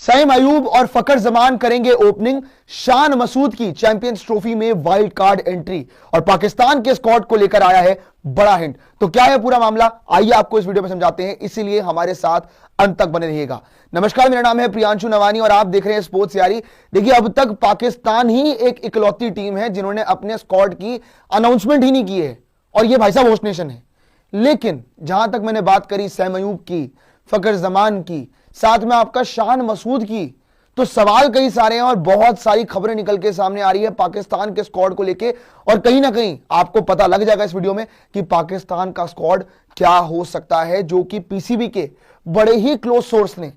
सईम अयूब और फकर जमान करेंगे ओपनिंग। शान मसूद की चैंपियंस ट्रॉफी में वाइल्ड कार्ड एंट्री और पाकिस्तान के स्क्वाड को लेकर आया है बड़ा हिंट। तो क्या है पूरा मामला, आइए आपको इस वीडियो में समझाते हैं, इसीलिए हमारे साथ अंत तक बने रहिएगा। नमस्कार, मेरा नाम है प्रियांशु नवानी और आप देख रहे हैं स्पोर्ट्स यारी। देखिए, अब तक पाकिस्तान ही एक इकलौती टीम है जिन्होंने अपने स्क्वाड की अनाउंसमेंट ही नहीं की है, और ये भाई साहब होस्ट नेशन है। लेकिन जहां तक मैंने बात करी सईम अयूब की, फकर जमान की, साथ में आपका शान मसूद की, तो सवाल कई सारे हैं और बहुत सारी खबरें निकल के सामने आ रही है पाकिस्तान के स्क्वाड को लेके। और कहीं ना कहीं आपको पता लग जाएगा इस वीडियो में कि पाकिस्तान का स्क्वाड क्या हो सकता है, जो कि पीसीबी के बड़े ही क्लोज सोर्स ने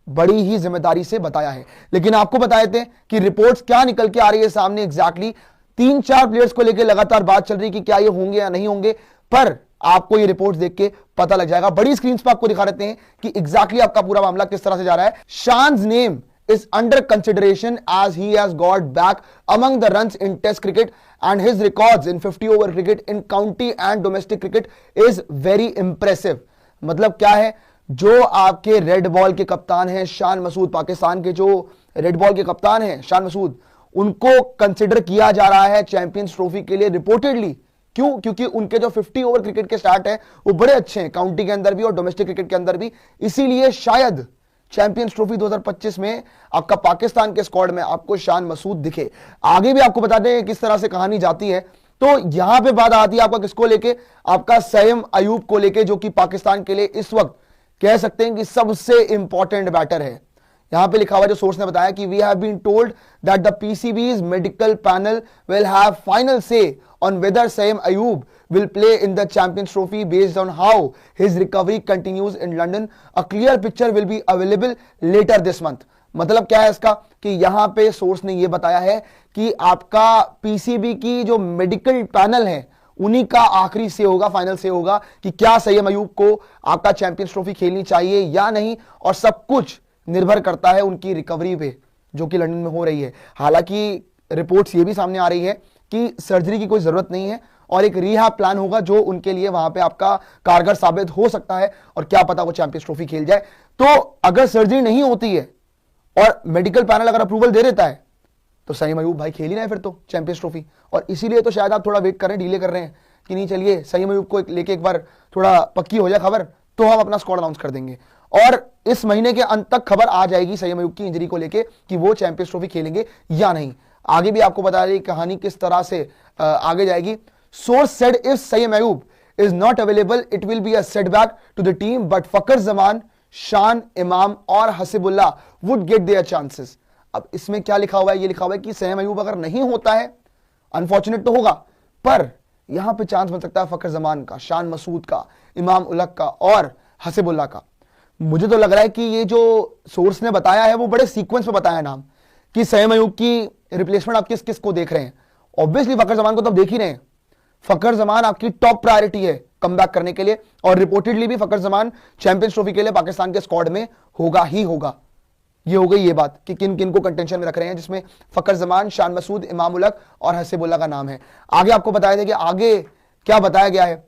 बड़ी ही जिम्मेदारी से बताया है। लेकिन आपको बताए थे कि रिपोर्ट्स क्या निकल के आ रही है सामने। एग्जैक्टली 3-4 प्लेयर्स को लेकर लगातार बात चल रही है कि क्या ये होंगे या नहीं होंगे, पर आपको ये रिपोर्ट देख के पता लग जाएगा। बड़ी स्क्रीन पर आपको दिखा देते हैं कि एग्जैक्टली आपका पूरा मामला किस तरह से जा रहा है। शान्स name is under consideration as he has got back among the runs in test cricket and his records in 50 over cricket in county and domestic cricket is very impressive। मतलब क्या है, जो आपके रेड बॉल के कप्तान हैं शान मसूद, पाकिस्तान के जो रेड बॉल के कप्तान हैं शान मसूद, उनको कंसिडर किया जा रहा है चैंपियंस ट्रॉफी के लिए रिपोर्टेडली। क्यों? क्योंकि उनके जो 50 ओवर क्रिकेट के स्टार्ट है वो बड़े अच्छे हैं, काउंटी के अंदर भी और डोमेस्टिक क्रिकेट के अंदर भी। इसीलिए शायद चैंपियंस ट्रॉफी 2025 में आपका पाकिस्तान के स्क्वाड में आपको शान मसूद दिखे। आगे भी आपको बता दें किस तरह से कहानी जाती है। तो यहां पे बात आती है आपका किसको लेके, आपका सईम अयूब को लेके, जो कि पाकिस्तान के लिए इस वक्त कह सकते हैं कि सबसे इंपॉर्टेंट बैटर है। यहां पे लिखा हुआ जो सोर्स ने बताया कि we have been told that the PCBs medical panel will have final से on whether Sईम Ayub will play in the Champions Trophy based on how his recovery continues in London. A clear picture will be available later this month। मतलब क्या है इसका कि यहां पे source ने यह बताया है कि आपका पीसीबी की जो मेडिकल पैनल है उन्हीं का आखिरी से होगा, फाइनल से होगा कि क्या सईम अयूब को आपका चैंपियंस ट्रॉफी खेलनी चाहिए या नहीं, और सब कुछ निर्भर करता है उनकी रिकवरी पे जो कि लंदन में हो रही है। हालांकि रिपोर्ट्स ये भी सामने आ रही है कि सर्जरी की कोई जरूरत नहीं है और एक रिहैब प्लान होगा जो उनके लिए वहां पे आपका कारगर साबित हो सकता है, और क्या पता वो चैंपियंस ट्रॉफी खेल जाए। तो अगर सर्जरी नहीं होती है और मेडिकल पैनल अगर अप्रूवल दे देता है तो सईम अयूब भाई खेल ही ना है फिर तो चैंपियंस ट्रॉफी। और इसीलिए तो शायद आप थोड़ा वेट कर रहे हैं, डिले कर रहे हैं कि नहीं चलिए सईम अयूब को लेके एक बार थोड़ा पक्की हो जाए खबर तो हम अपना स्क्वाड अनाउंस कर देंगे। और इस महीने के अंत तक खबर आ जाएगी सईम अयूब की इंजरी को लेके कि वो चैंपियंस ट्रॉफी खेलेंगे या नहीं। आगे भी आपको बता रही कहानी किस तरह से आगे जाएगी। Source said if Saim Ayub is not available it will be a setback to the team, but Fakhar Zaman, Shan, Imam और Haseebullah would get their chances. अब इसमें क्या लिखा हुआ है, ये लिखा हुआ है कि सईम अयूब अगर नहीं होता है, अनफॉर्चुनेट तो होगा, पर यहां पे चांस बन सकता है फकर जमान का, शान मसूद का, इमाम उलग का और हसीबुल्लाह का। मुझे तो लग रहा है कि ये जो सोर्स ने बताया है वो बड़े सीक्वेंस में बताया नाम कि सईम अयूब की रिप्लेसमेंट आप किस किस को देख रहे हैं। ऑब्वियसली फकर जमान को तो आप देख ही रहे हैं। फकर जमान आपकी टॉप प्रायोरिटी है कमबैक करने के लिए, और रिपोर्टेडली भी फकर जमान चैंपियंस ट्रॉफी के लिए पाकिस्तान के स्क्वाड में होगा ही होगा। ये हो गई ये बात कि किन किन को कंटेंशन में रख रहे हैं, जिसमें फकर जमान, शान मसूद, इमाम उलग और हसीबुल्लाह का नाम है। आगे आपको बताया था कि आगे क्या बताया गया है।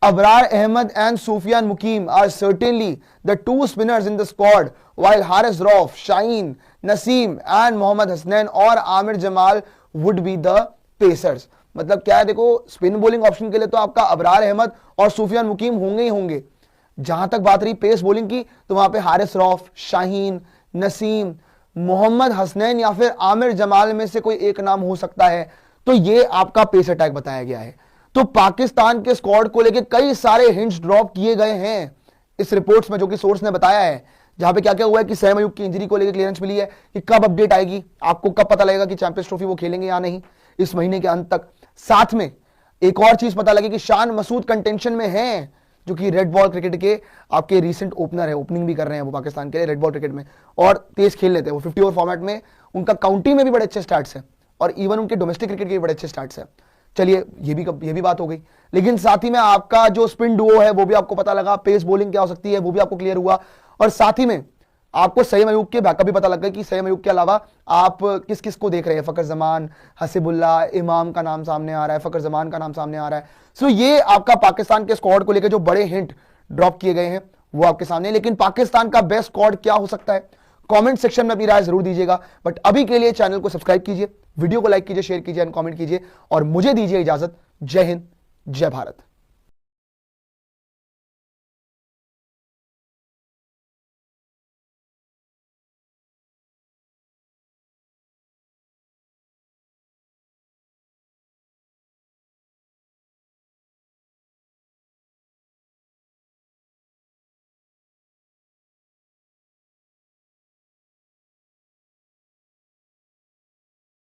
Abrar Ahmed and Sufyan Mukim are certainly the two spinners in the squad, while Haris Rauf, Shaheen, Naseem and Mohammad Hasnain और Aamir Jamal would be the pacers। मतलब क्या है, देखो स्पिन बॉलिंग ऑप्शन के लिए तो आपका अबरार अहमद और सुफियान मुकीम होंगे ही होंगे। जहां तक बात रही पेस बॉलिंग की तो वहां पे हारिस रौफ, शाहीन, नसीम, मोहम्मद हसनैन या फिर आमिर जमाल में से कोई एक नाम हो सकता है। तो ये आपका पेस अटैक बताया गया है। तो पाकिस्तान के स्क्वाड को लेकर कई सारे हिंट्स ड्रॉप किए गए हैं इस रिपोर्ट्स में, जो कि सोर्स ने बताया है। जहां पे क्या क्या हुआ है कि सईम अयूब की इंजरी को लेकर क्लियरेंस मिली है कि कब अपडेट आएगी, आपको कब पता लगेगा कि चैंपियंस ट्रॉफी वो खेलेंगे या नहीं इस महीने के अंत तक। साथ में एक और चीज पता लगी कि शान मसूद कंटेंशन में है, जो कि रेड बॉल क्रिकेट के आपके रीसेंट ओपनर है, ओपनिंग भी कर रहे हैं वो पाकिस्तान के लिए रेड बॉल क्रिकेट में और तेज खेल लेते हैं वो 50 ओवर फॉर्मेट में। उनका काउंटी में भी बड़े अच्छे स्टार्ट्स है और इवन उनके डोमेस्टिक क्रिकेट के भी बड़े अच्छे स्टार्ट्स है। चलिए ये भी बात हो गई। लेकिन साथ ही में आपका जो स्पिन डुओ है वो भी आपको पता लगा, पेस बॉलिंग क्या हो सकती है वो भी आपको क्लियर हुआ, और साथ ही में आपको सईम अयूब के बैकअप भी पता लग गया कि सईम अयूब के अलावा आप किस किस को देख रहे हैं। फकर जमान, हसीबुल्लाह, इमाम का नाम सामने आ रहा है, फकर जमान का नाम सामने आ रहा है। सो ये आपका पाकिस्तान के स्क्वाड को लेकर जो बड़े हिंट ड्रॉप किए गए हैं वो आपके सामने। लेकिन पाकिस्तान का बेस्ट स्क्वाड क्या हो सकता है, कमेंट सेक्शन में अपनी राय जरूर दीजिएगा। बट अभी के लिए चैनल को सब्सक्राइब कीजिए, वीडियो को लाइक कीजिए, शेयर कीजिए एंड कमेंट कीजिए और मुझे दीजिए इजाजत। जय हिंद, जय भारत।